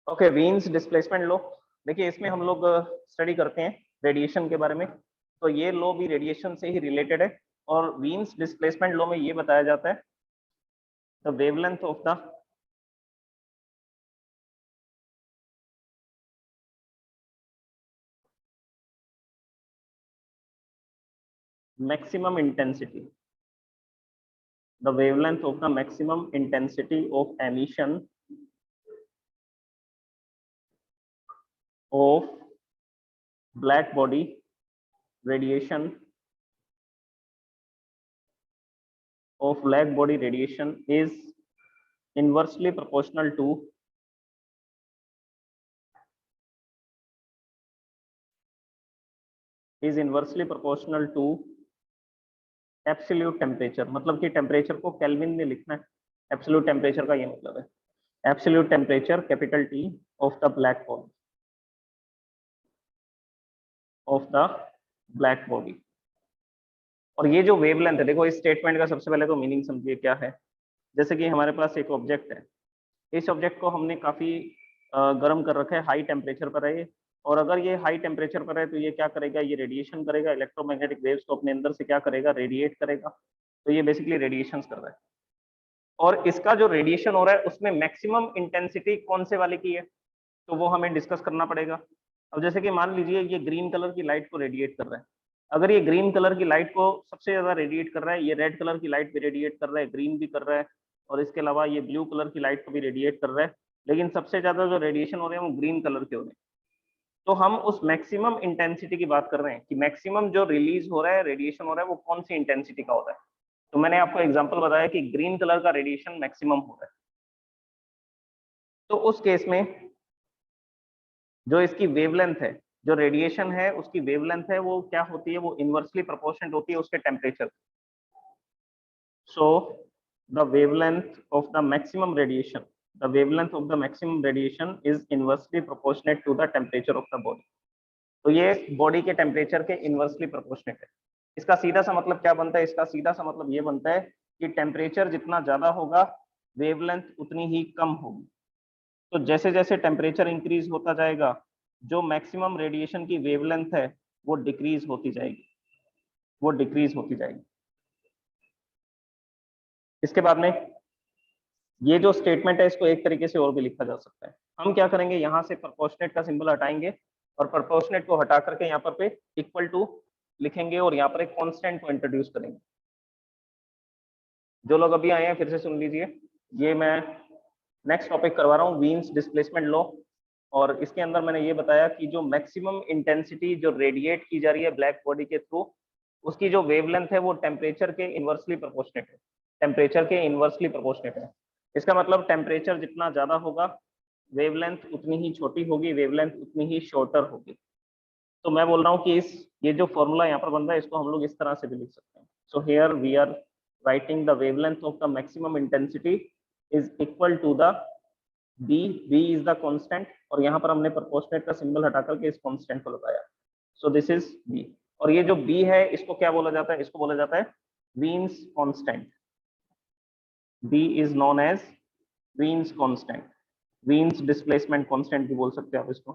Okay, Wien's displacement law. देखिए इसमें हम लोग स्टडी करते हैं रेडिएशन के बारे में, तो ये लॉ भी रेडिएशन से ही रिलेटेड है। और वीन्स डिस्प्लेसमेंट लॉ में ये बताया जाता है the wavelength of the maximum intensity, the wavelength of the maximum intensity of emission of black body radiation is inversely proportional to absolute temperature. मतलब कि टेम्परेचर को केल्विन में लिखना है, एब्सोल्यूट टेम्परेचर का ये मतलब है absolute temperature capital T of the black body. और ये जो वेवलेंथ है, देखो इस स्टेटमेंट का सबसे पहले तो मीनिंग समझिए क्या है। जैसे कि हमारे पास एक ऑब्जेक्ट है, इस ऑब्जेक्ट को हमने काफी गर्म कर रखा है, हाई टेम्परेचर पर है ये। और अगर ये हाई टेम्परेचर पर है तो ये क्या करेगा, ये रेडिएशन करेगा, इलेक्ट्रोमैग्नेटिक वेव्स को अपने अंदर से क्या करेगा, रेडिएट करेगा। तो ये बेसिकली रेडिएशन कर रहा है। और इसका जो रेडिएशन हो रहा है उसमें मैक्सिमम इंटेंसिटी कौन से वाले की है, तो वो हमें डिस्कस करना पड़ेगा। अब जैसे कि मान लीजिए ये ग्रीन कलर की लाइट को रेडिएट कर रहा है। अगर ये ग्रीन कलर की लाइट को सबसे ज्यादा रेडिएट कर रहा है, ये रेड कलर की लाइट भी रेडिएट कर रहा है, ग्रीन भी कर रहा है, और इसके अलावा ये ब्लू कलर की लाइट को भी रेडिएट कर रहा है, लेकिन सबसे ज्यादा जो रेडिएशन हो रहे हैं वो ग्रीन कलर के हो रहे हैं। तो हम उस मैक्सिमम इंटेंसिटी की बात कर रहे हैं कि मैक्सिमम जो रिलीज हो रहा है, रेडिएशन हो रहा है, वो कौन सी इंटेंसिटी का हो रहा है। तो मैंने आपको एग्जांपल बताया कि ग्रीन कलर का रेडिएशन मैक्सिमम हो रहा है। तो उस केस में जो इसकी वेवलेंथ है, जो रेडिएशन है उसकी वेवलेंथ है, वो क्या होती है, वो इनवर्सली प्रोपोर्शनल होती है उसके temperature. So the wavelength of the maximum radiation is inversely proportionate to the temperature of the body. तो ये बॉडी के टेम्परेचर के इनवर्सली प्रोपोर्शनेट है। इसका सीधा सा मतलब क्या बनता है, इसका सीधा सा मतलब ये बनता है कि टेम्परेचर जितना ज्यादा होगा वेवलेंथ उतनी ही कम होगी। तो जैसे जैसे टेम्परेचर इंक्रीज होता जाएगा, जो मैक्सिमम रेडिएशन की वेवलेंथ है वो डिक्रीज होती जाएगी। इसके बाद में ये जो स्टेटमेंट है इसको एक तरीके से और भी लिखा जा सकता है। हम क्या करेंगे, यहाँ से प्रोपोर्शनेट का सिंबल हटाएंगे और प्रोपोर्शनेट को हटा करके यहाँ पर पे इक्वल टू लिखेंगे और यहाँ पर एक कांस्टेंट को इंट्रोड्यूस करेंगे। जो लोग अभी आए हैं फिर से सुन लीजिए, ये मैं नेक्स्ट टॉपिक करवा रहा हूँ, वीन्स डिस्प्लेसमेंट लॉ। और इसके अंदर मैंने ये बताया कि जो मैक्सिमम इंटेंसिटी जो रेडिएट की जा रही है ब्लैक बॉडी के थ्रू, उसकी जो वेवलेंथ है वो टेम्परेचर के इनवर्सली प्रोपोर्शनेट है। इसका मतलब टेम्परेचर जितना ज्यादा होगा वेवलेंथ उतनी ही छोटी होगी, वेवलेंथ उतनी ही शॉर्टर होगी। तो मैं बोल रहा हूँ कि ये जो फॉर्मूला यहाँ पर बन रहा है इसको हम लोग इस तरह से भी लिख सकते हैं। So here we are writing the wavelength of the maximum intensity is equal to the b is the constant, और यहाँ पर हमने प्रोपोर्शनेट का सिंबल हटा करके इस कांस्टेंट को लगाया। So this is b. और ये जो बी है इसको क्या बोला जाता है, इसको बोला जाता है Wien's constant. B is known as Wien's constant, Wien's displacement constant भी बोल सकते हैं आप इसको।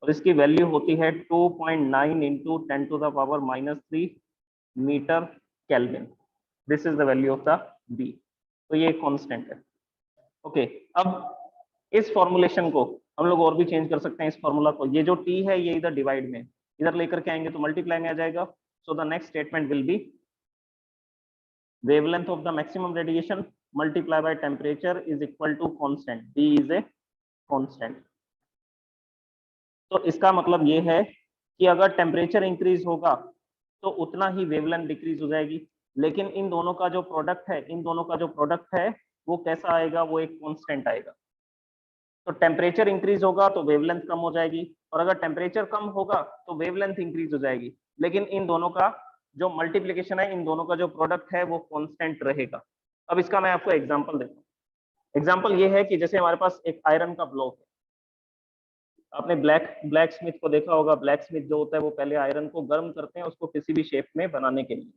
और इसकी वैल्यू होती है 2.9 into 10⁻³ metre kelvin. This is the value of the b. तो ये कांस्टेंट है। ओके, अब इस फॉर्मुलेशन को हम लोग और भी चेंज कर सकते हैं। इस फॉर्मूला को, ये जो टी है ये इधर डिवाइड में इधर लेकर के आएंगे तो मल्टीप्लाई में आ जाएगा। So the next statement will be wavelength of the maximum radiation multiplied by temperature is equal to constant, b is a constant। तो इसका मतलब ये है कि अगर टेम्परेचर इंक्रीज होगा तो उतना ही वेवलेंथ डिक्रीज हो जाएगी, लेकिन इन दोनों का जो प्रोडक्ट है वो कैसा आएगा, वो एक कांस्टेंट आएगा। तो टेम्परेचर इंक्रीज होगा तो वेवलेंथ कम हो जाएगी, और अगर टेम्परेचर कम होगा तो वेवलेंथ इंक्रीज हो जाएगी, लेकिन इन दोनों का जो मल्टीप्लीकेशन है, इन दोनों का जो प्रोडक्ट है वो कांस्टेंट रहेगा। अब इसका मैं आपको एग्जांपल देता हूँ। एग्जांपल ये है कि जैसे हमारे पास एक आयरन का ब्लॉक है। आपने ब्लैक स्मिथ को देखा होगा। ब्लैक स्मिथ जो होता है वो पहले आयरन को गर्म करते हैं उसको किसी भी शेप में बनाने के लिए।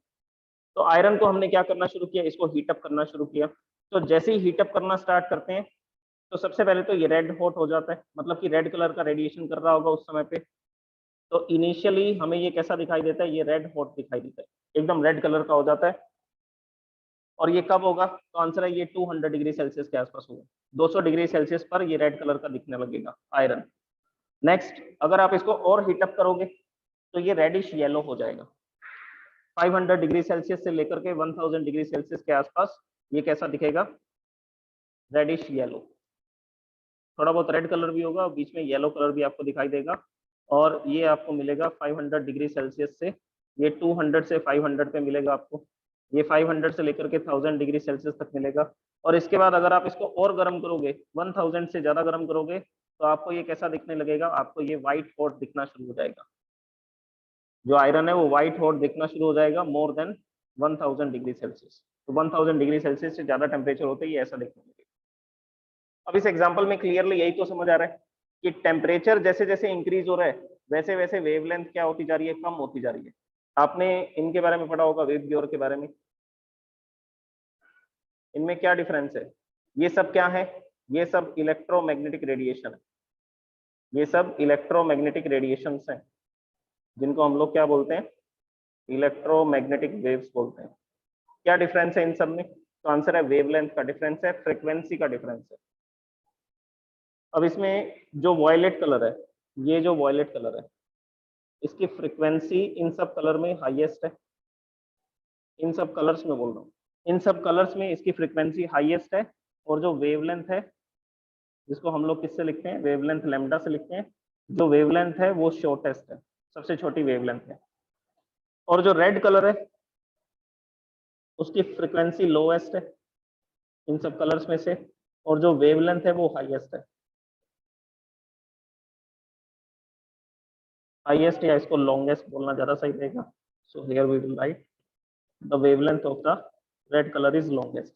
तो आयरन को हमने क्या करना शुरू किया, इसको हीटअप करना शुरू किया। तो जैसे ही हीटअप करना स्टार्ट करते हैं तो सबसे पहले तो ये रेड हॉट हो जाता है, मतलब कि रेड कलर का रेडिएशन कर रहा होगा उस समय पे। तो इनिशियली हमें ये कैसा दिखाई देता है, ये रेड हॉट दिखाई देता है, एकदम रेड कलर का हो जाता है। और ये कब होगा, तो आंसर है ये 200 डिग्री सेल्सियस के आसपास होगा। 200 डिग्री सेल्सियस पर ये रेड कलर का दिखने लगेगा आयरन। नेक्स्ट, अगर आप इसको और हीटअप करोगे तो ये रेडिश येलो हो जाएगा। 500 डिग्री सेल्सियस से लेकर के 1000 डिग्री सेल्सियस के आसपास ये कैसा दिखेगा, रेडिश येलो। थोड़ा बहुत रेड कलर भी होगा और बीच में येलो कलर भी आपको दिखाई देगा। और ये आपको मिलेगा 500 डिग्री सेल्सियस से, ये 200 से 500 पे मिलेगा आपको। ये 500 से लेकर के 1000 डिग्री सेल्सियस तक मिलेगा। और इसके बाद अगर आप इसको और गर्म करोगे, 1000 से ज्यादा गर्म करोगे, तो आपको ये कैसा दिखने लगेगा, आपको ये व्हाइट हॉट दिखना शुरू हो जाएगा। जो आयरन है वो व्हाइट हॉट दिखना शुरू हो जाएगा मोर देन 1000 डिग्री सेल्सियस। तो 1000 डिग्री सेल्सियस से ज्यादा टेम्परेचर होते ही ऐसा दिखने लगेगा। अब इस एग्जांपल में क्लियरली यही तो समझ आ रहा है कि टेम्परेचर जैसे जैसे इंक्रीज हो रहा है वैसे वैसे वेवलेंथ क्या होती जा रही है, कम होती जा रही है। आपने इनके बारे में पढ़ा होगा, वेव ग्योर के बारे में। इनमें क्या डिफरेंस है, ये सब क्या है, ये सब इलेक्ट्रोमैग्नेटिक रेडिएशन है। ये सब इलेक्ट्रोमैग्नेटिक रेडिएशंस हैं जिनको हम लोग क्या बोलते हैं, इलेक्ट्रोमैग्नेटिक वेव्स बोलते हैं। क्या डिफरेंस है इन सब में, तो आंसर है वेवलेंथ का डिफरेंस है, फ्रीक्वेंसी का डिफरेंस है। अब इसमें जो वॉयलेट कलर है, ये जो वॉयलेट कलर है, इसकी फ्रीक्वेंसी इन सब कलर में हाईएस्ट है। इन सब कलर्स में बोल रहा हूँ, इन सब कलर्स में इसकी फ्रीक्वेंसी हाईएस्ट है। और जो वेवलेंथ है, जिसको हम लोग किससे लिखते हैं, वेवलेंथ लैम्डा से लिखते हैं, जो वेवलेंथ है वो शॉर्टेस्ट है, सबसे छोटी वेवलेंथ है। और जो रेड कलर है उसकी फ्रीक्वेंसी लोएस्ट है इन सब कलर्स में से, और जो वेवलेंथ है वो हाईएस्ट है। हाईएस्ट या इसको लॉन्गेस्ट बोलना ज्यादा सही रहेगा। So here we will write the wavelength of the red colour is longest.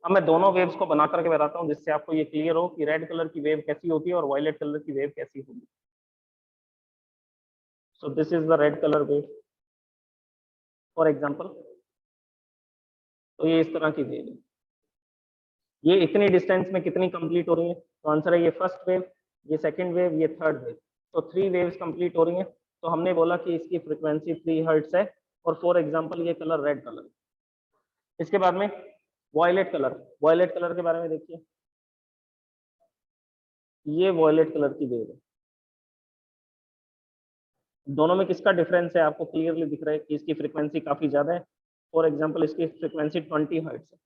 अब मैं दोनों वेव्स को बना करके बताता हूँ जिससे आपको ये क्लियर हो कि रेड कलर की वेव कैसी होती है और वायलेट कलर की वेव कैसी होगी। सो this is the red colour wave for example. तो ये इस तरह की वेव है। ये इतनी डिस्टेंस में कितनी कंप्लीट हो रही है, तो आंसर है ये फर्स्ट वेव, ये सेकंड वेव, ये थर्ड वेव। तो 3 वेव्स कंप्लीट हो रही हैं। तो हमने बोला कि इसकी फ्रीक्वेंसी 3 हर्ट्ज है। और फॉर एग्जांपल ये कलर रेड कलर। इसके बाद में वॉयलेट कलर, वॉयलेट कलर के बारे में देखिए। ये वॉयलेट कलर की वेव है। दोनों में किसका डिफरेंस है आपको क्लियरली दिख रहा है कि इसकी फ्रीक्वेंसी काफी ज्यादा है। फॉर एग्जाम्पल इसकी फ्रीक्वेंसी 20 हर्ट्ज है।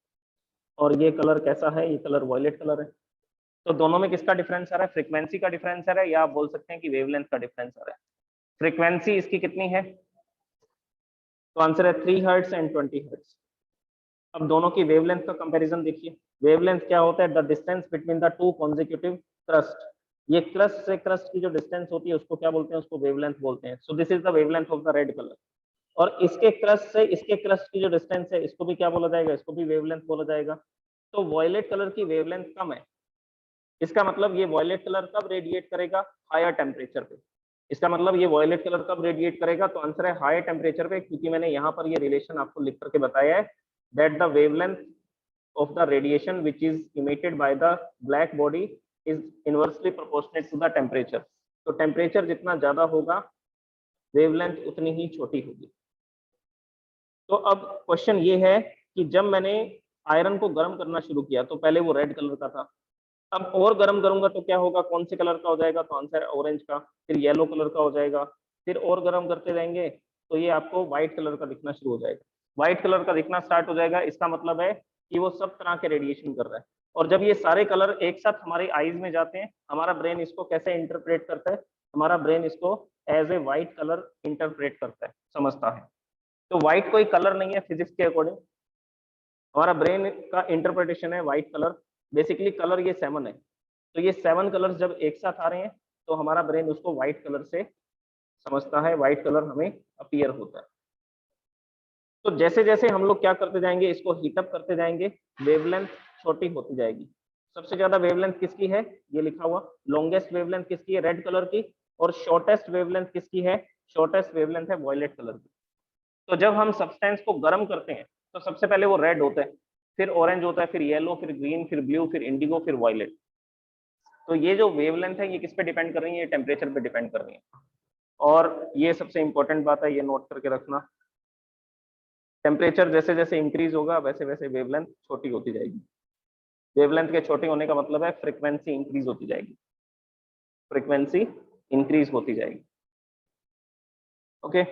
और ये कलर कैसा है, ये कलर वॉयलेट कलर है। तो दोनों में किसका डिफरेंस आ रहा है, फ्रीक्वेंसी का डिफरेंस आ रहा है, या आप बोल सकते हैं कि वेवलेंथ का डिफरेंस आ रहा है। फ्रीक्वेंसी इसकी कितनी है, तो आंसर है 3 हर्ट्ज एंड 20 हर्ट्ज। अब दोनों की वेवलेंथ का कंपैरिजन देखिए। वेवलेंथ क्या होता है, the distance between the two consecutive crust. ये क्रस्ट से क्रस्ट की जो डिस्टेंस होती है उसको क्या बोलते हैं, उसको वेवलेंथ बोलते हैं। सो this is the wavelength of the red colour. और इसके क्रस्ट से इसके क्रस्ट की जो डिस्टेंस है इसको भी क्या बोला जाएगा, इसको भी वेवलेंथ बोला जाएगा। तो वॉयलेट कलर की वेवलेंथ कम है। इसका मतलब ये वॉयलेट कलर कब रेडिएट करेगा, हायर टेम्परेचर पे। इसका मतलब ये वॉयलेट कलर कब रेडिएट करेगा, तो आंसर है हायर टेम्परेचर पे, क्योंकि मैंने यहाँ पर ये रिलेशन आपको लिख करके बताया है that the wavelength of the radiation which is emitted by the black body is inversely proportionate to the temperature। तो टेम्परेचर जितना ज्यादा होगा वेवलेंथ उतनी ही छोटी होगी। तो अब क्वेश्चन ये है कि जब मैंने आयरन को गर्म करना शुरू किया तो पहले वो रेड कलर का था। अब और गर्म करूंगा तो क्या होगा, कौन से कलर का हो जाएगा, तो आंसर है ऑरेंज का। फिर येलो कलर का हो जाएगा। फिर और गर्म करते जाएंगे तो ये आपको व्हाइट कलर का दिखना शुरू हो जाएगा। व्हाइट कलर का दिखना स्टार्ट हो जाएगा, इसका मतलब है कि वो सब तरह के रेडिएशन कर रहा है। और जब ये सारे कलर एक साथ हमारे आईज में जाते हैं, हमारा ब्रेन इसको कैसे इंटरप्रेट करता है, हमारा ब्रेन इसको as a white colour interpret करता है, समझता है। तो व्हाइट कोई कलर नहीं है फिजिक्स के अकॉर्डिंग, हमारा ब्रेन का इंटरप्रिटेशन है व्हाइट कलर। बेसिकली कलर ये 7 है। तो ये 7 कलर्स जब एक साथ आ रहे हैं तो हमारा ब्रेन उसको व्हाइट कलर से समझता है, व्हाइट कलर हमें अपीयर होता है। तो जैसे जैसे हम लोग क्या करते जाएंगे, इसको हीटअप करते जाएंगे, वेवलेंथ छोटी होती जाएगी। सबसे ज्यादा वेवलेंथ किसकी है, ये लिखा हुआ, लॉन्गेस्ट वेवलेंथ किसकी है, रेड कलर की। और शॉर्टेस्ट वेवलेंथ किसकी है, शॉर्टेस्ट वेवलेंथ है वॉयलेट कलर की। तो जब हम सब्सटेंस को गर्म करते हैं तो सबसे पहले वो रेड होता है, फिर ऑरेंज होता है, फिर येलो, फिर ग्रीन, फिर ब्लू, फिर इंडिगो, फिर वायलेट। तो ये जो वेवलेंथ है ये किस पे डिपेंड कर रही है? ये टेम्परेचर पे डिपेंड कर रही है। और ये सबसे इंपॉर्टेंट बात है, ये नोट करके रखना, टेम्परेचर जैसे जैसे इंक्रीज होगा वैसे वैसे वेवलेंथ छोटी होती जाएगी। वेवलेंथ के छोटे होने का मतलब है फ्रीक्वेंसी इंक्रीज होती जाएगी, फ्रीक्वेंसी इंक्रीज होती जाएगी। Okay,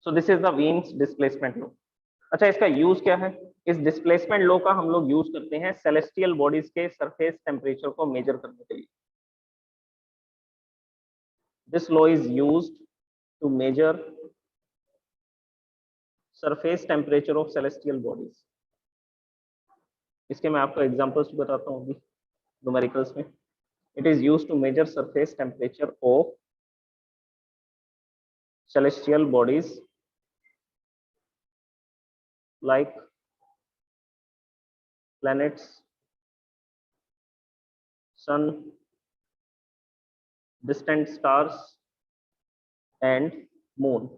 so this is the Wien's displacement law. अच्छा, इसका यूज क्या है? इस डिस्प्लेसमेंट लॉ का हम लोग यूज करते हैं सेलेस्टियल बॉडीज के सरफेस टेम्परेचर को मेजर करने के लिए। This law is used to measure surface temperature of celestial bodies. इसके मैं आपको एग्जांपल्स बताता हूँ अभी न्यूमेरिकल्स में। It is used to measure surface temperature of celestial bodies like planets, sun, distant stars and moon।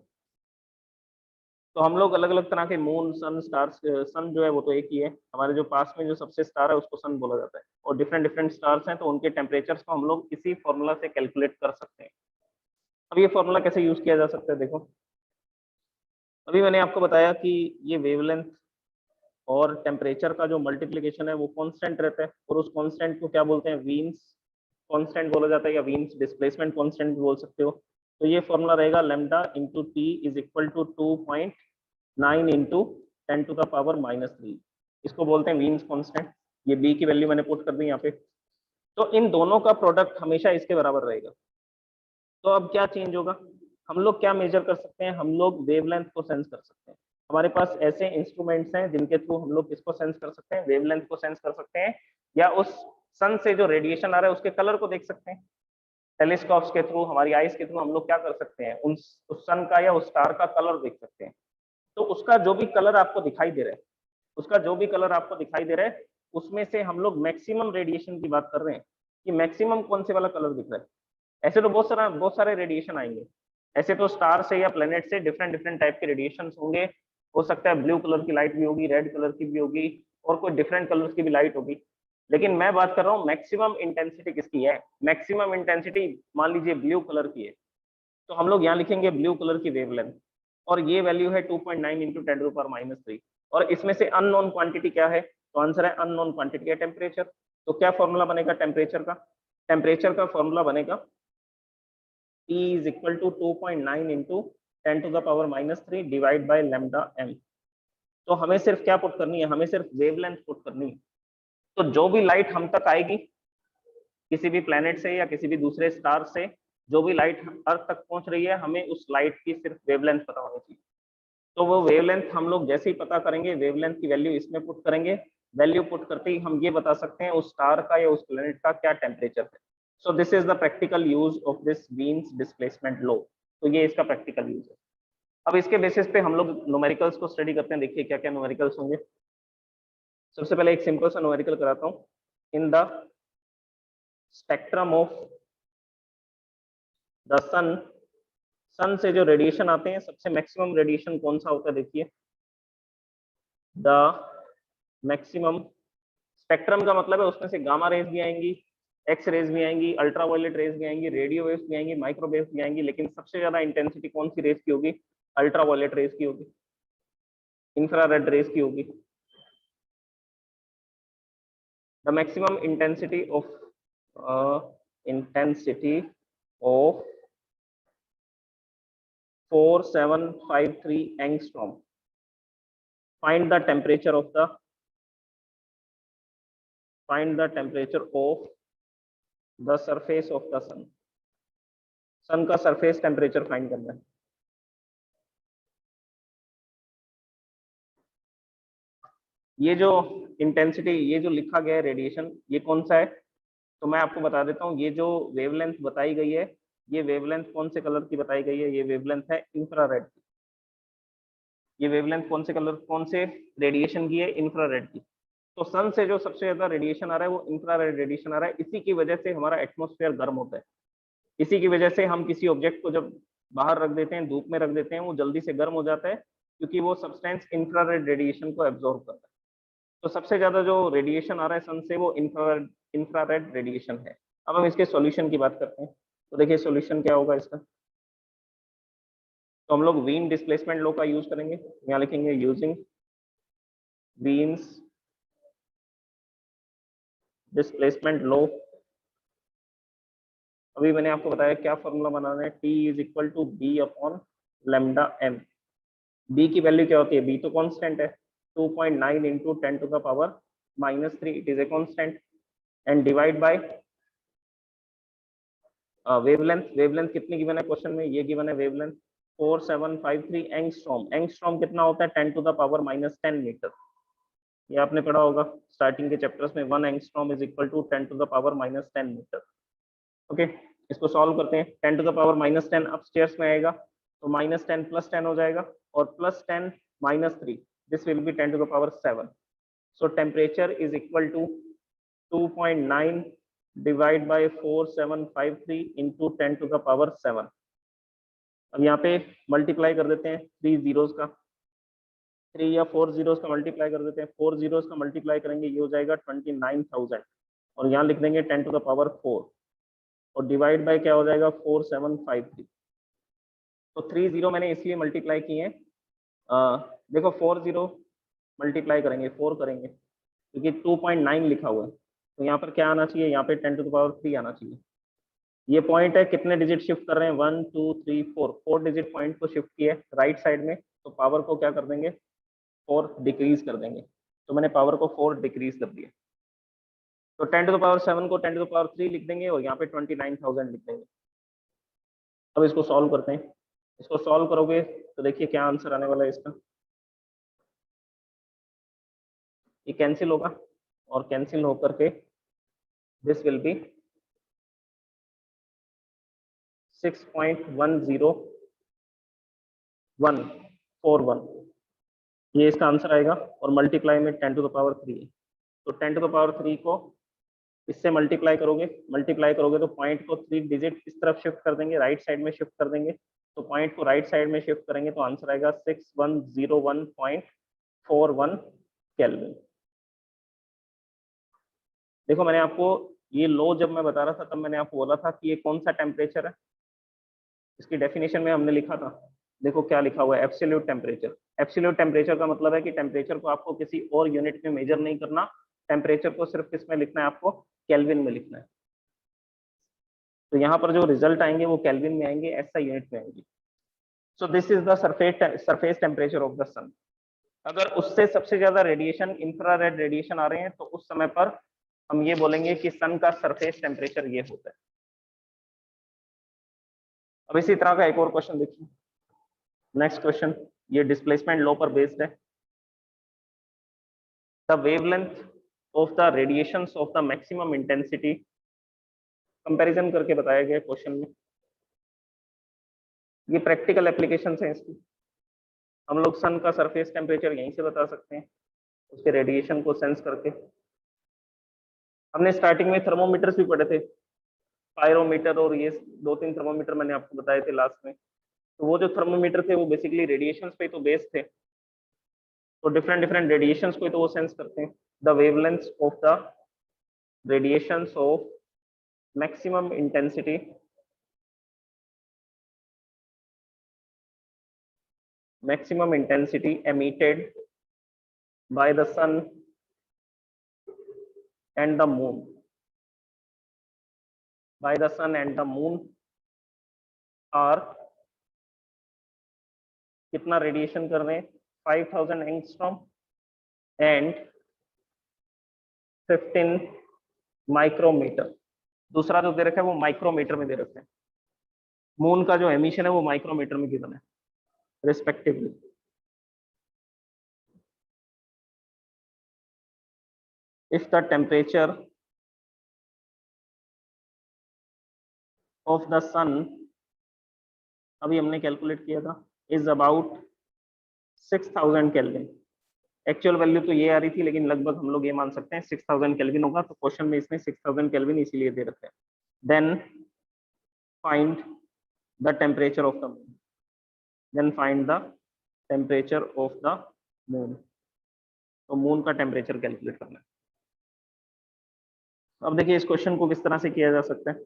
तो हम लोग अलग अलग तरह के मून, सन, स्टार्स, सन जो है वो तो एक ही है, हमारे जो पास में जो सबसे स्टार है उसको सन बोला जाता है, और डिफरेंट डिफरेंट स्टार्स हैं तो उनके टेम्परेचर्स को हम लोग इसी फॉर्मूला से कैलकुलेट कर सकते हैं। अब ये फॉर्मूला कैसे यूज किया जा सकता है? देखो, अभी मैंने आपको बताया कि ये वेवलेंथ और टेम्परेचर का जो मल्टीप्लीकेशन है वो कांस्टेंट रहता है, और उस कांस्टेंट को क्या बोलते हैं? वीन्स कांस्टेंट बोला जाता है, या वीन्स डिस्प्लेसमेंट कांस्टेंट भी बोल सकते हो। तो ये फॉर्मूला रहेगा lambda into T is equal to 2.9 into 10 to the power -3। इसको बोलते हैं वीन्स कांस्टेंट। ये बी की वैल्यू मैंने पुट कर दी यहाँ पे। तो इन दोनों का प्रोडक्ट हमेशा इसके बराबर रहेगा। तो अब क्या चेंज होगा? हम लोग क्या मेजर कर सकते हैं? हम लोग वेवलेंथ को सेंस कर सकते हैं। हमारे पास ऐसे इंस्ट्रूमेंट्स हैं जिनके थ्रू हम लोग किसको सेंस कर सकते हैं? वेवलेंथ को सेंस कर सकते हैं, या उस सन से जो रेडिएशन आ रहा है उसके कलर को देख सकते हैं। टेलीस्कोप्स के थ्रू, हमारी आईज के थ्रू हम लोग क्या कर सकते हैं? उस सन का या उस स्टार का कलर देख सकते हैं। तो उसका जो भी कलर आपको दिखाई दे रहा है, उसका जो भी कलर आपको दिखाई दे रहा है, उसमें से हम लोग मैक्सिमम रेडिएशन की बात कर रहे हैं कि मैक्सिमम कौन से वाला कलर दिख रहा है। ऐसे तो बहुत सारे रेडिएशन आएंगे। ऐसे तो स्टार से या प्लेनेट से डिफरेंट डिफरेंट टाइप के रेडिएशन होंगे। हो सकता है ब्लू कलर की लाइट भी होगी, रेड कलर की भी होगी, और कोई डिफरेंट कलर की भी लाइट होगी। लेकिन मैं बात कर रहा हूँ मैक्सिमम इंटेंसिटी किसकी है? मैक्सिमम इंटेंसिटी मान लीजिए ब्लू कलर की है, तो हम लोग यहाँ लिखेंगे ब्लू कलर की वेवलेंथ, और ये वैल्यू है 2.9 इंटू 10 टू द पावर -3। और इसमें से अननोन क्वांटिटी क्या है? तो आंसर है अननोन क्वांटिटी है टेम्परेचर। तो क्या फॉर्मूला बनेगा टेम्परेचर का? टेम्परेचर का फॉर्मूला बनेगा T is equal to 2.9 into 10 to the power -3 divide by lambda m। तो हमें सिर्फ क्या पुट करनी है? हमें सिर्फ वेवलेंथ पुट करनी है। तो जो भी लाइट हम तक आएगी किसी भी प्लेनेट से या किसी भी दूसरे स्टार से, जो भी लाइट अर्थ तक पहुंच रही है, हमें उस लाइट की सिर्फ वेवलेंथ पता होनी चाहिए। तो वो वेवलेंथ हम लोग जैसे ही पता करेंगे, वेवलेंथ की वैल्यू इसमें पुट करेंगे, वैल्यू पुट करते ही हम ये बता सकते हैं उस स्टार का या उस प्लेनेट का क्या टेम्परेचर है। सो this is the practical use of this Wien's displacement law. तो ये इसका प्रैक्टिकल यूज है। अब इसके बेसिस पे हम लोग न्यूमेरिकल्स को स्टडी करते हैं। देखिए क्या क्या न्यूमेरिकल्स होंगे। सबसे पहले एक सिंपल सा न्यूमेरिकल कराता हूँ। In the spectrum of the sun, sun से जो रेडिएशन आते हैं सबसे मैक्सिमम रेडिएशन कौन सा होता है? देखिए, द मैक्सिमम, स्पेक्ट्रम का मतलब है उसमें से गामा रेज भी आएंगी, एक्स रेज भी आएंगी, अल्ट्रावायलेट रेज भी आएंगी, रेडियो वेव्स भी आएंगी, माइक्रोवेव्स भी आएंगी, लेकिन सबसे ज्यादा इंटेंसिटी कौन सी रेज की होगी? अल्ट्रावायलेट रेज की होगी, इंफ्रारेड रेज की होगी। The maximum intensity of 4753 angstrom. find the temperature of the surface of the sun। सन का सरफेस टेम्परेचर फाइंड करना है। ये जो इंटेंसिटी, ये जो लिखा गया है रेडिएशन, ये कौन सा है? तो मैं आपको बता देता हूँ, ये जो वेवलेंथ बताई गई है, ये वेवलेंथ कौन से कलर की बताई गई है? ये वेवलेंथ है इंफ्रारेड की। ये वेवलेंथ कौन से कलर, कौन से रेडिएशन की है? इंफ्रारेड की। तो सन से जो सबसे ज्यादा रेडिएशन आ रहा है वो इंफ्रारेड रेडिएशन आ रहा है। इसी की वजह से हमारा एटमॉस्फेयर गर्म होता है। इसी की वजह से हम किसी ऑब्जेक्ट को जब बाहर रख देते हैं, धूप में रख देते हैं, वो जल्दी से गर्म हो जाता है क्योंकि वो सब्सटेंस इंफ्रारेड रेडिएशन को एब्जॉर्ब करता है। तो सबसे ज्यादा जो रेडिएशन आ रहा है सन से वो इंफ्रारेड रेडिएशन है। अब हम इसके सॉल्यूशन की बात करते हैं। तो देखिए सॉल्यूशन क्या होगा इसका। तो हम लोग वीन डिस्प्लेसमेंट लॉ का यूज करेंगे। यहाँ लिखेंगे यूजिंग वीन्स डिस्प्लेसमेंट लॉ। अभी मैंने आपको बताया क्या फॉर्मूला बनाना है, T is equal to b upon lambda m. B की वैल्यू क्या होती है, बी तो कांस्टेंट है, 2.9 into 10 to the power -3, it is a constant, and divide by wavelength. Wavelength कितनी गिवन है क्वेश्चन में, ये गिवन है वेवलेंथ 4753 एंगस्ट्रॉम। एंगस्ट्रॉम कितना होता है, 10 टू द पावर -10 मीटर। ये आपने पढ़ा होगा स्टार्टिंग के चैप्टर्स में, 1 angstrom is equal to 10 to the power -10 metre. Okay, इसको सॉल्व करते हैं। 10 टू द पावर -10 अपस्टेयर्स में आएगा, तो -10 + 10 हो जाएगा, और +10 -3, this will be 10 to the power 7। So temperature is equal to 2.9 divide by 4753 into 10 to the power 7। अब यहाँ पे मल्टीप्लाई कर देते हैं 3 जीरोस का, 3 या 4 जीरोस का मल्टीप्लाई कर देते हैं। 4 जीरोस का मल्टीप्लाई करेंगे, ये हो जाएगा 29,000, और यहाँ लिख देंगे 10 टू द पावर 4, और डिवाइड बाय क्या हो जाएगा 4753। तो 3 जीरो मैंने इसलिए मल्टीप्लाई किए हैं, देखो 4 जीरो मल्टीप्लाई करेंगे, 4 करेंगे, क्योंकि 2.9 लिखा हुआ है, तो यहाँ पर क्या आना चाहिए, यहाँ पे 10 टू द पावर 3 आना चाहिए। ये पॉइंट है, कितने डिजिट शिफ्ट कर रहे हैं, 1 2 3 4, 4 डिजिट पॉइंट को शिफ्ट किए राइट साइड में, तो पावर को क्या कर देंगे, 4 डिक्रीज कर देंगे। तो मैंने पावर को 4 डिक्रीज कर दिया, तो 10 टू द पावर 7 को 10 टू द पावर 3 लिख देंगे, और यहाँ पे 29,000 लिख देंगे। अब इसको सॉल्व करते हैं। इसको सॉल्व करोगे तो देखिए क्या आंसर आने वाला है इसका। ये कैंसिल होगा, और कैंसिल होकर के दिस विल बी 6.10141, ये इसका आंसर आएगा, और मल्टीप्लाई में 10 टू द पावर 3 है। तो 10 टू द पावर 3 को इससे मल्टीप्लाई करोगे, तो पॉइंट को 3 डिजिट इस तरफ शिफ्ट कर देंगे, राइट साइड में शिफ्ट कर देंगे, तो पॉइंट को राइट साइड में शिफ्ट करेंगे, तो आंसर आएगा 6101.41 केल्विन। देखो मैंने आपको ये लो जब मैं बता रहा था, तब मैंने आपको बोला था कि ये कौन सा टेम्परेचर है, इसकी डेफिनेशन में हमने लिखा था। देखो क्या लिखा हुआ है, एब्सोल्यूट टेम्परेचर। एब्सोल्यूट टेम्परेचर का मतलब है कि टेम्परेचर को आपको किसी और यूनिट में मेजर नहीं करना, टेम्परेचर को सिर्फ किस में लिखना है, आपको केल्विन में लिखना है। तो यहाँ पर जो रिजल्ट आएंगे वो केल्विन में आएंगे, ऐसा यूनिट में आएंगे। So this is the surface temperature of the sun. अगर उससे सबसे ज्यादा रेडिएशन, इंफ्रारेड रेडिएशन आ रहे हैं, तो उस समय पर हम ये बोलेंगे कि सन का सरफेस टेम्परेचर ये होता है। अब इसी तरह का एक और क्वेश्चन देखिए। नेक्स्ट क्वेश्चन, ये डिस्प्लेसमेंट लॉ पर बेस्ड है। The wavelength of the radiations of the maximum intensity, comparison करके बताया गया क्वेश्चन में। ये प्रैक्टिकल एप्लीकेशन है इसकी। हम लोग सन का सरफेस टेम्परेचर यहीं से बता सकते हैं, उसके रेडिएशन को सेंस करके। हमने स्टार्टिंग में थर्मोमीटर्स भी पढ़े थे, पायरोमीटर, और ये 2-3 थर्मोमीटर मैंने आपको बताए थे लास्ट में। तो वो जो थर्मोमीटर थे वो बेसिकली रेडिएशंस पे तो बेस्ड थे, तो डिफरेंट रेडिएशंस को तो वो सेंस करते हैं। The wavelength of the radiations of maximum intensity emitted by the sun and the moon, are कितना रेडिएशन कर रहे हैं, 5000 एंगस्ट्रॉम एंड 15 माइक्रोमीटर। दूसरा जो दे रखा है वो माइक्रोमीटर में दे रखा है। मून का जो एमिशन है वो माइक्रोमीटर में गिवन है respectively. If the temperature of the sun, अभी हमने कैलकुलेट किया था, is about 6000 kelvin. Actual value तो ये आ रही थी, लेकिन लगभग हम लोग ये मान सकते हैं 6000 केल्विन होगा, तो क्वेश्चन में इसने 6000 केल्विन इसीलिए दे रखा है। Then find the temperature of the moon, then find the temperature of the moon. तो मून का टेम्परेचर कैलकुलेट करना है। अब देखिए इस क्वेश्चन को किस तरह से किया जा सकता है।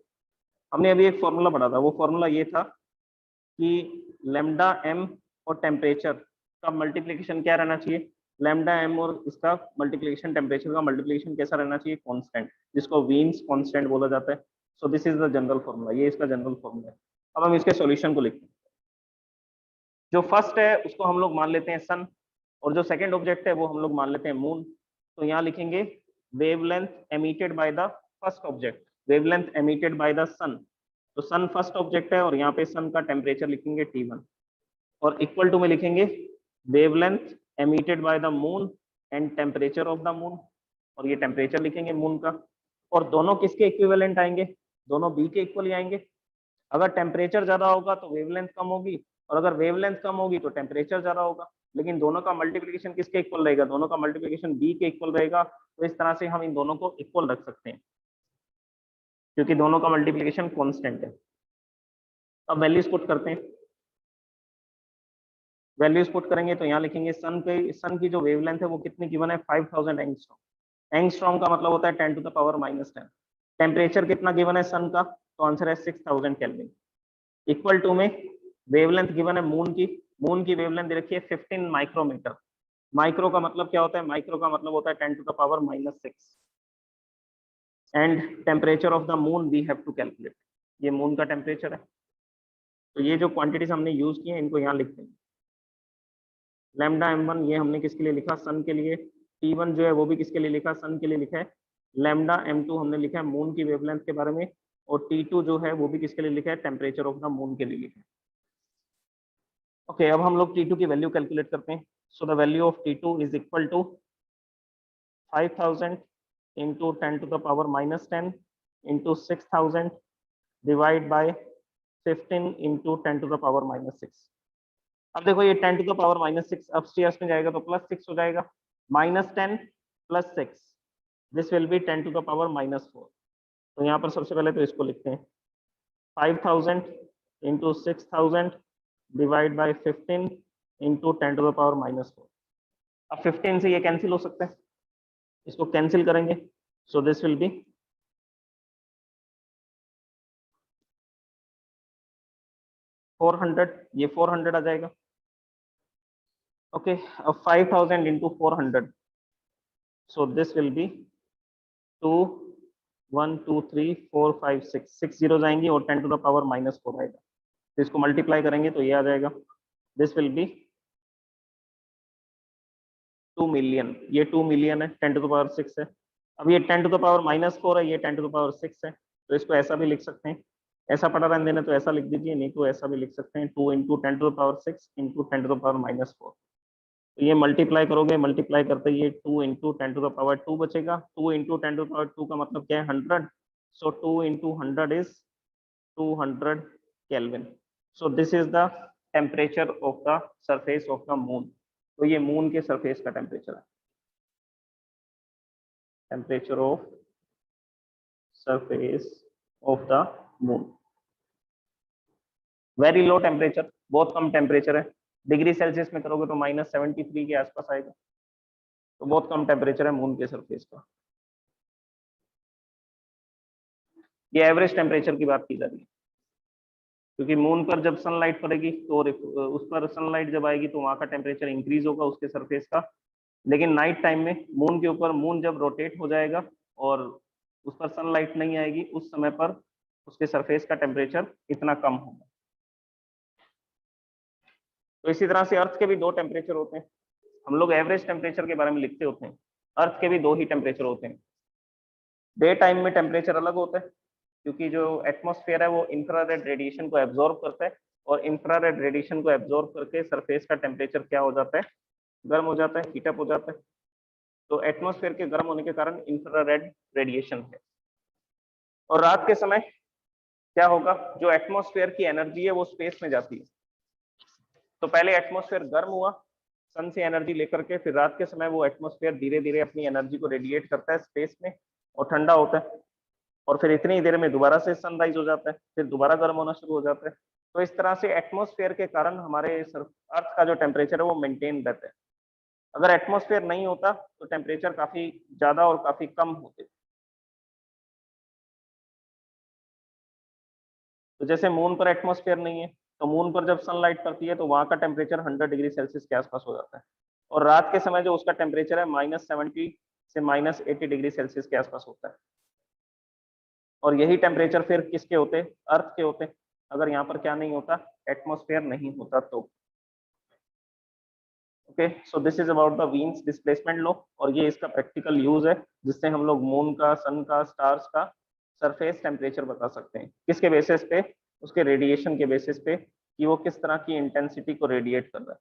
हमने अभी एक फॉर्मूला पढ़ा था, वो फॉर्मूला ये था कि लैम्डा एम और टेम्परेचर का मल्टीप्लिकेशन क्या रहना चाहिए, लैम्डा एम और इसका मल्टीप्लिकेशन, टेम्परेचर का मल्टीप्लिकेशन कैसा रहना चाहिए, कांस्टेंट, जिसको वीन्स कांस्टेंट बोला जाता है। सो this is the general formula, ये इसका जनरल फॉर्मूला है। अब हम इसके सॉल्यूशन को लिखते हैं। जो फर्स्ट है उसको हम लोग मान लेते हैं सन, और जो सेकंड ऑब्जेक्ट है वो हम लोग मान लेते हैं मून। तो यहाँ लिखेंगे wavelength emitted by the first object, wavelength emitted by the sun. तो सन फर्स्ट ऑब्जेक्ट है और यहाँ पे सन का टेम्परेचर लिखेंगे T1, और इक्वल टू में लिखेंगे wavelength emitted by the moon and temperature of the moon, और ये टेम्परेचर लिखेंगे मून का। और दोनों किसके इक्विवेलेंट आएंगे, दोनों बी के इक्वल ही आएंगे। अगर टेम्परेचर ज्यादा होगा तो वेवलेंथ कम होगी, और अगर वेवलेंथ कम होगी तो टेम्परेचर ज्यादा होगा। लेकिन दोनों का मल्टीप्लिकेशन किसके इक्वल रहेगा, दोनों का मल्टीप्लिकेशन बी के इक्वल रहेगा। तो इस तरह से हम इन दोनों को इक्वल रख सकते हैं, क्योंकि दोनों का मल्टीप्लिकेशन कांस्टेंट है। अब वैल्यूज पुट करते हैं। वैल्यूज पुट करेंगे तो यहाँ लिखेंगे सन की जो वेवलेंथ है वो कितनी गिवन है, 5000 एंगस्ट्रॉम। एंगस्ट्रॉम का मतलब होता है 10 टू द पावर -10। टेम्परेचर कितना गिवन है सन का, तो आंसर है 6000 केल्विन। इक्वल टू में वेवलेंथ गिवन है मून की वेवलेंथ दे रखी है 15 माइक्रोमीटर। माइक्रो का मतलब क्या होता है, माइक्रो का मतलब होता है 10 to the power -6। And temperature of the moon we have to calculate, ये मून का टेम्परेचर है। तो ये जो क्वांटिटीज हमने यूज की है इनको यहाँ लिखते हैं। लैम्डा m1 ये हमने किसके लिए लिखा, सन के लिए। T1 जो है वो भी किसके लिए लिखा, सन के लिए लिखा है। लैम्डा m2 हमने लिखा है मून की वेवलेंथ के बारे में, और T2 जो है वो भी किसके लिए लिखा है, टेम्परेचर ऑफ द मून के लिए लिखा है। ओके, अब हम लोग T2 की वैल्यू कैलकुलेट करते हैं। So the value of T2 is equal to 5000 into 10 to the power -10 into 6000 divide by 15 into 10 to the power -6। अब देखो ये 10 टू द पावर -6 अपस्टेयर्स में जाएगा तो +6 हो जाएगा, -10 + 6, this will be 10 to the power -4। तो यहाँ पर सबसे पहले तो इसको लिखते हैं 5000 into 6000 divide by 15 into 10 to the power -4। अब 15 से ये कैंसिल हो सकता है, इसको कैंसिल करेंगे। सो दिस विल बी 400, ये 400 आ जाएगा। ओके, अब 5000 into 400, so this will B 2 1 2 3 4 5 6 zero आएंगी और 10 टू द पावर -4 आएगा। तो इसको मल्टीप्लाई करेंगे तो ये आ जाएगा, दिस विल बी 2 मिलियन। ये 2 मिलियन है, 10 टू द पावर 6 है। अब ये 10 टू द पावर -4 है, ये 10 टू द पावर 6 है। तो इसको ऐसा भी लिख सकते हैं, ऐसा पढ़ा रहने देना तो ऐसा लिख दीजिए, नहीं तो ऐसा भी लिख सकते हैं 2 into 10 to the power 6 into 10 to the power -4। तो ये मल्टीप्लाई करोगे, मल्टीप्लाई करते ये 2 इंटू 10 टू द पावर 2 बचेगा। 2 इंटू 10 टू द पावर 2 का मतलब क्या है, 100। सो 2 into 100 is 200 kelvin. So this is the temperature of the surface of the moon. तो ये मून के सरफेस का टेम्परेचर है, temperature of surface of the moon. Very low temperature, बहुत कम टेम्परेचर है। डिग्री सेल्सियस में करोगे तो -73 के आसपास आएगा। तो बहुत कम टेम्परेचर है मून के सरफेस का। ये एवरेज टेम्परेचर की बात की जा रही है, क्योंकि मून पर जब सनलाइट पड़ेगी तो उस पर सनलाइट जब आएगी तो वहां का टेम्परेचर इंक्रीज होगा उसके सरफेस का। लेकिन नाइट टाइम में मून के ऊपर, मून जब रोटेट हो जाएगा और उस पर सनलाइट नहीं आएगी, उस समय पर उसके सरफेस का टेम्परेचर इतना कम होगा। तो इसी तरह से अर्थ के भी दो टेम्परेचर होते हैं। हम लोग एवरेज टेम्परेचर के बारे में लिखते होते हैं, अर्थ के भी दो ही टेम्परेचर होते हैं। डे टाइम में टेम्परेचर अलग होता है, क्योंकि जो एटमॉस्फेयर है वो इंफ्रारेड रेडिएशन को एब्जॉर्ब करता है, और इंफ्रारेड रेडिएशन को एब्जॉर्ब करके सरफेस का टेम्परेचर क्या हो जाता है, गर्म हो जाता है, हीटअप हो जाता है। तो एटमॉस्फेयर के गर्म होने के कारण इंफ्रारेड रेडिएशन है। और रात के समय क्या होगा, जो एटमॉस्फेयर की एनर्जी है वो स्पेस में जाती है। तो पहले एटमॉस्फेयर गर्म हुआ सन से एनर्जी लेकर के, फिर रात के समय वो एटमॉस्फेयर धीरे धीरे अपनी एनर्जी को रेडिएट करता है स्पेस में और ठंडा होता है, और फिर इतनी देर में दोबारा से सनराइज हो जाता है, फिर दोबारा गर्म होना शुरू हो जाता है। तो इस तरह से एटमॉस्फेयर के कारण हमारे अर्थ का जो टेम्परेचर है वो मेंटेन रहता है। अगर एटमॉस्फेयर नहीं होता तो टेम्परेचर काफी ज्यादा और काफी कम होते। तो जैसे मून पर एटमॉस्फेयर नहीं है, तो मून पर जब सनलाइट पड़ती है तो वहां का टेम्परेचर 100 डिग्री सेल्सियस के आसपास हो जाता है, और रात के समय जो उसका टेम्परेचर है -70 से -80 डिग्री सेल्सियस के आसपास होता है। और यही टेम्परेचर फिर किसके होते? अर्थ के होते, अगर यहाँ पर क्या नहीं होता, एटमॉस्फेयर नहीं होता तो। Okay, so this is about the Wien's displacement law, और ये इसका प्रैक्टिकल यूज है जिससे हम लोग मून का, सन का, स्टार्स का सरफेस टेम्परेचर बता सकते हैं। किसके बेसिस पे? उसके रेडिएशन के बेसिस पे, कि वो किस तरह की इंटेंसिटी को रेडिएट कर रहा है।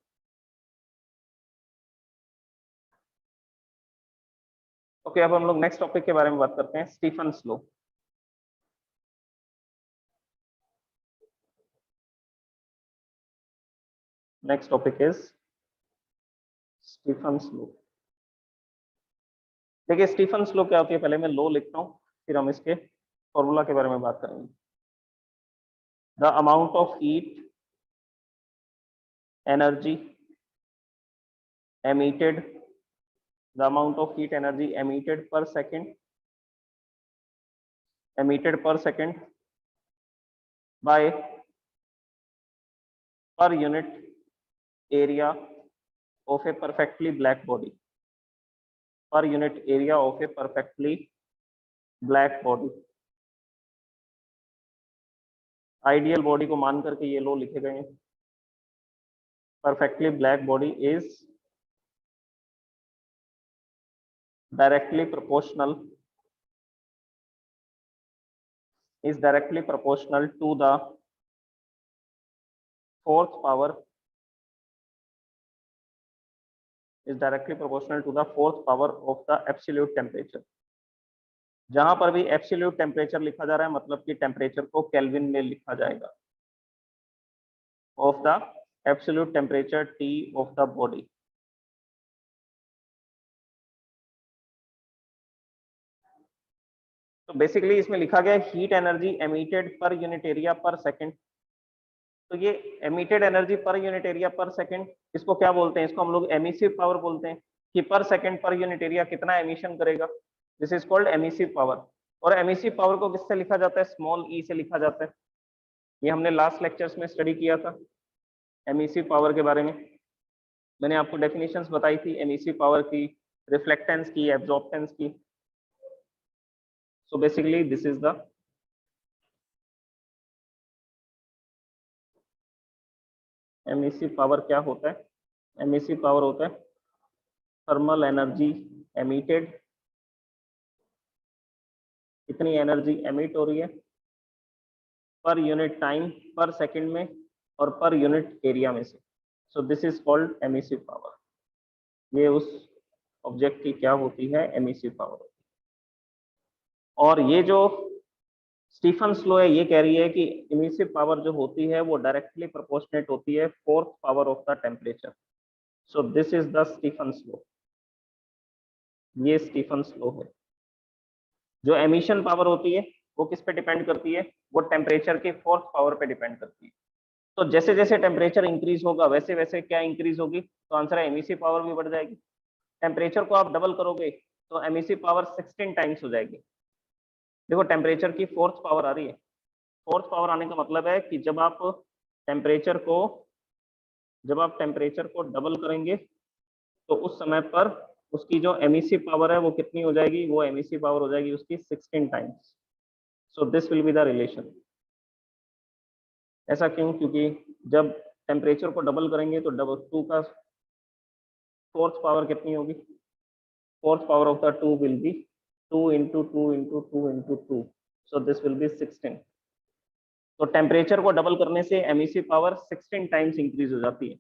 ओके, अब हम लोग नेक्स्ट टॉपिक के बारे में बात करते हैं, Stefan's law. Next topic is Stefan's law. देखिए स्टीफन्स लॉ क्या होती है, पहले मैं लॉ लिखता हूँ, फिर हम इसके फॉर्मूला के बारे में बात करेंगे। The amount of heat energy emitted, the amount of heat energy emitted per second by per unit area of a perfectly black body, per unit area of a perfectly black body। Ideal body को मान करके ये लो लिखे गए हैं। perfectly black body is directly proportional to the fourth power of the absolute temperature। जहां पर भी एब्सोल्यूट टेम्परेचर लिखा जा रहा है मतलब कि टेम्परेचर को केल्विन में लिखा जाएगा, of the absolute temperature T of the body. तो बेसिकली इसमें लिखा गया heat energy emitted per unit area पर सेकंड। तो ये emitted energy per unit area पर सेकंड, इसको क्या बोलते हैं? इसको हम लोग एमिसिव पावर बोलते हैं, कि पर सेकंड पर यूनिट एरिया कितना एमिशन करेगा, this is called emissive power. और एमिसिव पावर को किससे लिखा जाता है? स्मॉल ई से लिखा जाता है। ये हमने लास्ट लेक्चर्स में स्टडी किया था एमिसिव पावर के बारे में। मैंने आपको डेफिनेशंस बताई थी एमिसिव पावर की, रिफ्लेक्टेंस की, एब्जॉर्प्टेंस की। So basically this is the emissive power. क्या होता है? एमिसिव पावर होता है थर्मल एनर्जी एमिटेड, कितनी एनर्जी एमिट हो रही है पर यूनिट टाइम, पर सेकंड में, और पर यूनिट एरिया में से। सो this is called emissive power. ये उस ऑब्जेक्ट की क्या होती है? एमिसिव पावर होती है। और ये जो स्टीफन्स लॉ है ये कह रही है कि एमिसिव पावर जो होती है वो डायरेक्टली प्रोपोर्शनेट होती है fourth power of the temperature. So this is the Stefan's law. ये स्टीफन्स लॉ है। जो एमिशन पावर होती है वो किस पे डिपेंड करती है? वो टेम्परेचर के फोर्थ पावर पे डिपेंड करती है। तो जैसे जैसे टेम्परेचर इंक्रीज होगा वैसे वैसे क्या इंक्रीज होगी? तो आंसर है एमिसिव पावर भी बढ़ जाएगी। टेम्परेचर को आप डबल करोगे तो एमिसिव पावर 16 टाइम्स हो जाएगी। देखो टेम्परेचर की फोर्थ पावर आ रही है। फोर्थ पावर आने का मतलब है कि टेम्परेचर को जब आप टेम्परेचर को डबल करेंगे तो उस समय पर उसकी जो एमिसिव पावर है वो कितनी हो जाएगी? वो एमिसिव पावर हो जाएगी उसकी 16 times. So this will be the relation. ऐसा क्यों? क्योंकि जब टेम्परेचर को डबल करेंगे तो डबल टू का फोर्थ पावर कितनी होगी? Fourth power of the two will be 2 into 2 into 2 into 2, so this will B 16। तो टेम्परेचर को डबल करने से एमिसिव पावर 16 टाइम्स इंक्रीज हो जाती है,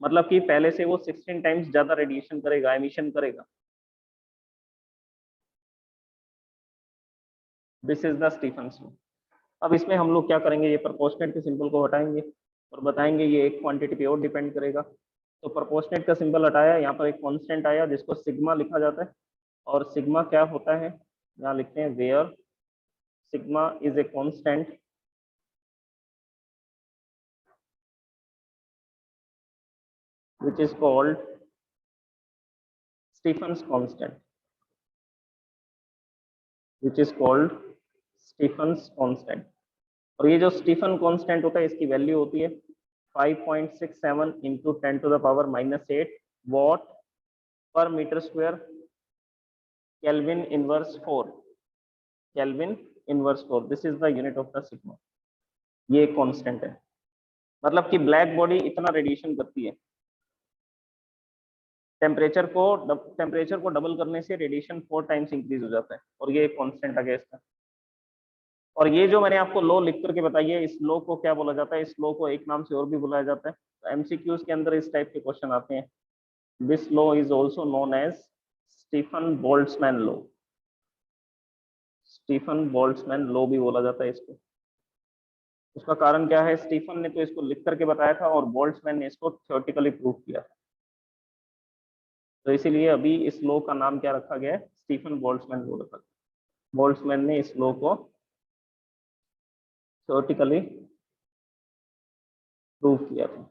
मतलब कि पहले से वो 16 टाइम्स ज्यादा रेडिएशन करेगा, एमिशन करेगा। This is the Stefan's law. अब इसमें हम लोग क्या करेंगे? ये प्रोपोर्शनेट के सिंबल को हटाएंगे और बताएंगे ये एक क्वांटिटी पे और डिपेंड करेगा। तो प्रोपोर्शनेट का सिंबल हटाया, यहाँ पर एक कांस्टेंट आया जिसको सिग्मा लिखा जाता है। और सिग्मा क्या होता है? यहाँ लिखते हैं where sigma is a constant which is called Stephen's constant, which is called Stephen's constant। और ये जो स्टीफन कांस्टेंट होता है इसकी वैल्यू होती है 5.67 into 10⁻⁻8 watt per metre square kelvin inverse 4, kelvin inverse 4। This is the unit of the sigma. ये एक कांस्टेंट है, मतलब कि ब्लैक बॉडी इतना रेडिएशन करती है, टेम्परेचर को डबल करने से रेडिएशन 4 टाइम्स इंक्रीज हो जाता है, और ये एक कांस्टेंट आ गया इसका। और ये जो मैंने आपको लॉ लिख करके बताई है, इस लॉ को क्या बोला जाता है? इस लॉ को एक नाम से और भी बुलाया जाता है। तो एमसीक्यूज के अंदर इस टाइप के क्वेश्चन आते हैं। This law is also known as Stefan Boltzmann law. Stefan Boltzmann law भी बोला जाता है इसको। उसका कारण क्या है? स्टीफन ने तो इसको लिख करके बताया था और बोल्ट्जमैन ने इसको थ्योरेटिकली प्रूव किया था। तो इसीलिए अभी इस लॉ का नाम क्या रखा गया है? स्टीफन बोल्ट्जमैन लॉ रखा गया। बोल्ट्जमैन ने इस लॉ को थ्योरेटिकली प्रूव किया था।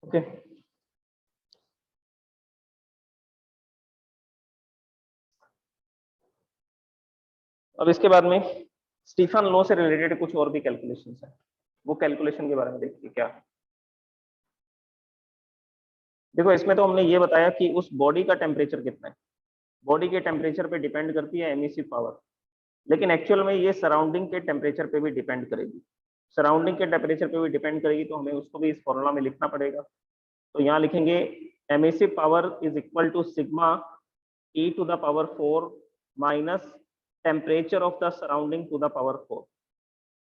ओके, अब इसके बाद में स्टीफन लॉ से रिलेटेड कुछ और भी कैलकुलेशंस हैं। वो कैलकुलेशन के बारे में देखिए क्या है। देखो, इसमें तो हमने ये बताया कि उस बॉडी का टेम्परेचर कितना है। बॉडी के टेम्परेचर पे डिपेंड करती है एमिसिव पावर, लेकिन एक्चुअल में ये सराउंडिंग के टेम्परेचर पे भी डिपेंड करेगी। सराउंडिंग के टेम्परेचर पे भी डिपेंड करेगी, तो हमें उसको भी इस फॉर्मूला में लिखना पड़ेगा। तो यहाँ लिखेंगे emissive power is equal to sigma e to the power 4 minus temperature of the surrounding to the power 4।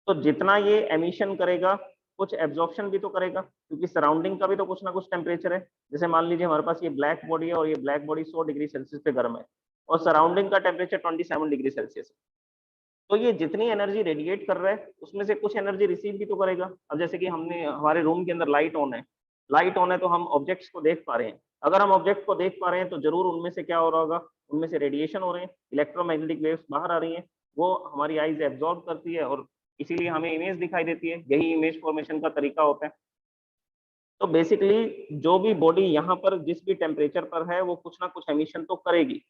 तो जितना ये एमिशन करेगा, कुछ एब्जॉर्प्शन भी तो करेगा, क्योंकि सराउंडिंग का भी तो कुछ ना कुछ टेम्परेचर है। जैसे मान लीजिए हमारे पास ये ब्लैक बॉडी है और ये ब्लैक बॉडी 100 डिग्री सेल्सियस पे गर्म है और सराउंडिंग का टेम्परेचर 27 डिग्री सेल्सियस है। तो ये जितनी एनर्जी रेडिएट कर रहा है उसमें से कुछ एनर्जी रिसीव भी तो करेगा। अब जैसे कि हमारे रूम के अंदर लाइट ऑन है, लाइट ऑन है तो हम ऑब्जेक्ट्स को देख पा रहे हैं। अगर हम ऑब्जेक्ट को देख पा रहे हैं तो जरूर उनमें से क्या हो रहा होगा? उनमें से रेडिएशन हो रहे हैं, इलेक्ट्रोमैग्नेटिक वेव्स बाहर आ रही हैं, वो हमारी आईज एब्जॉर्ब करती है और इसीलिए हमें इमेज दिखाई देती है। यही इमेज फॉर्मेशन का तरीका होता है। तो बेसिकली जो भी बॉडी यहाँ पर जिस भी टेम्परेचर पर है वो कुछ ना कुछ एमिशन तो करेगी,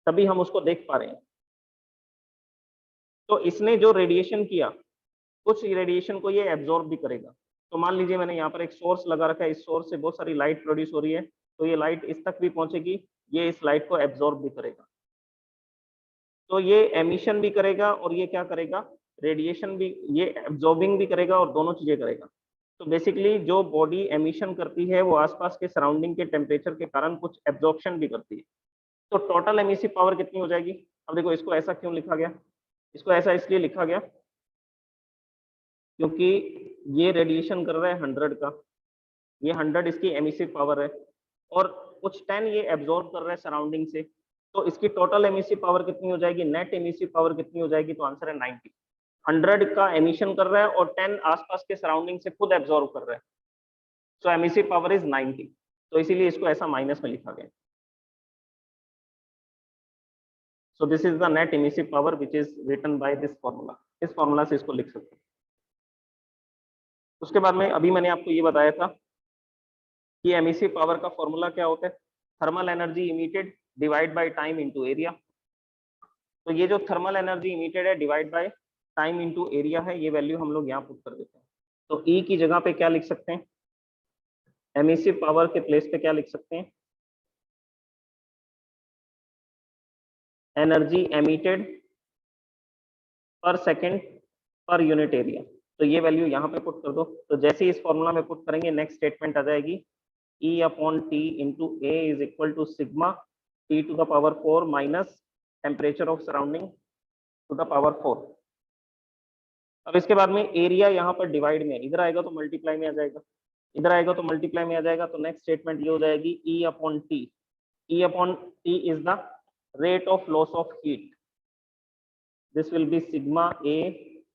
तभी हम उसको देख पा रहे हैं। तो इसने जो रेडिएशन किया, कुछ रेडिएशन को ये एब्जॉर्ब भी करेगा। तो मान लीजिए मैंने यहाँ पर एक सोर्स लगा रखा है, इस सोर्स से बहुत सारी लाइट प्रोड्यूस हो रही है, तो ये लाइट इस तक भी पहुंचेगी, ये इस लाइट को एब्जॉर्ब भी करेगा। तो ये एमिशन भी करेगा और ये क्या करेगा? रेडिएशन भी, ये एब्जॉर्बिंग भी करेगा और दोनों चीजें करेगा। तो बेसिकली जो बॉडी एमिशन करती है वो आसपास के सराउंडिंग के टेम्परेचर के कारण कुछ एब्जॉर्प्शन भी करती है। तो टोटल एमिसिव पावर कितनी हो जाएगी? अब देखो, इसको ऐसा क्यों लिखा गया? इसको ऐसा इसलिए लिखा गया क्योंकि ये रेडिएशन कर रहा है 100 का, ये 100 इसकी एमिसिव पावर है और कुछ 10 ये एब्जॉर्ब कर रहा है सराउंडिंग से। तो इसकी टोटल एमिसिव पावर कितनी हो जाएगी? नेट एमिसिव पावर कितनी हो जाएगी? तो आंसर है 90। 100 का एमिशन कर रहा है और 10 आसपास के सराउंडिंग से खुद एब्जॉर्ब कर रहा है। So emissive power is 90। तो इसीलिए इसको ऐसा माइनस में लिखा गया। So this is the net emissive power which is written by this formula. इस फॉर्मूला से इसको लिख सकते हैं। उसके बाद में अभी मैंने आपको ये बताया था कि एमिसिव पावर का फॉर्मूला क्या होता है? Thermal energy emitted divide by time into area. तो ये जो थर्मल एनर्जी इमिटेड है divide by time into area है, ये वैल्यू हम लोग यहाँ पुट कर देते हैं। तो E की जगह पे क्या लिख सकते हैं? एमिसिव पावर के प्लेस पे क्या लिख सकते हैं? एनर्जी एमिटेड पर सेकेंड पर यूनिट एरिया। तो ये वैल्यू यहाँ पे पुट कर दो। तो जैसे ही इस फॉर्मूला में पुट करेंगे नेक्स्ट स्टेटमेंट आ जाएगी E upon T into A is equal to sigma T to the power 4 minus temperature of surrounding to the power 4। अब इसके बाद में एरिया यहाँ पर डिवाइड में, इधर आएगा तो मल्टीप्लाई में आ जाएगा, इधर आएगा तो मल्टीप्लाई में आ जाएगा। तो नेक्स्ट स्टेटमेंट ये हो जाएगी E upon T. E upon T is the rate of loss of heat. This will be sigma A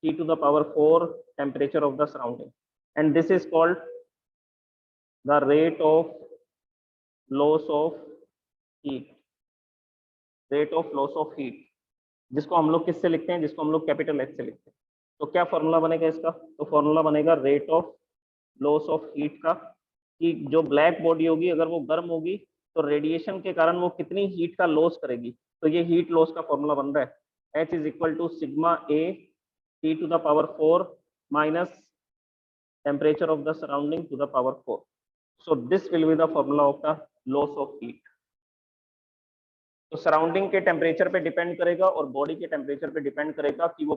T to the power 4 temperature of the surrounding, and this is called the rate of loss of heat. Rate of loss of heat, जिसको हम लोग किससे लिखते हैं? जिसको हम लोग capital H से लिखते हैं। तो क्या फॉर्मूला बनेगा इसका? तो फॉर्मूला बनेगा rate of loss of heat का कि जो ब्लैक बॉडी होगी अगर वो गर्म होगी तो रेडिएशन के कारण वो कितनी हीट का लॉस करेगी। तो ये हीट लॉस का फॉर्मूला बन रहा है H is equal to sigma A T to the power 4 minus temperature of the surrounding to the power 4. So this will be the formula of the loss of heat. तो surrounding के temperature पे depend करेगा और body के temperature पे depend करेगा कि वो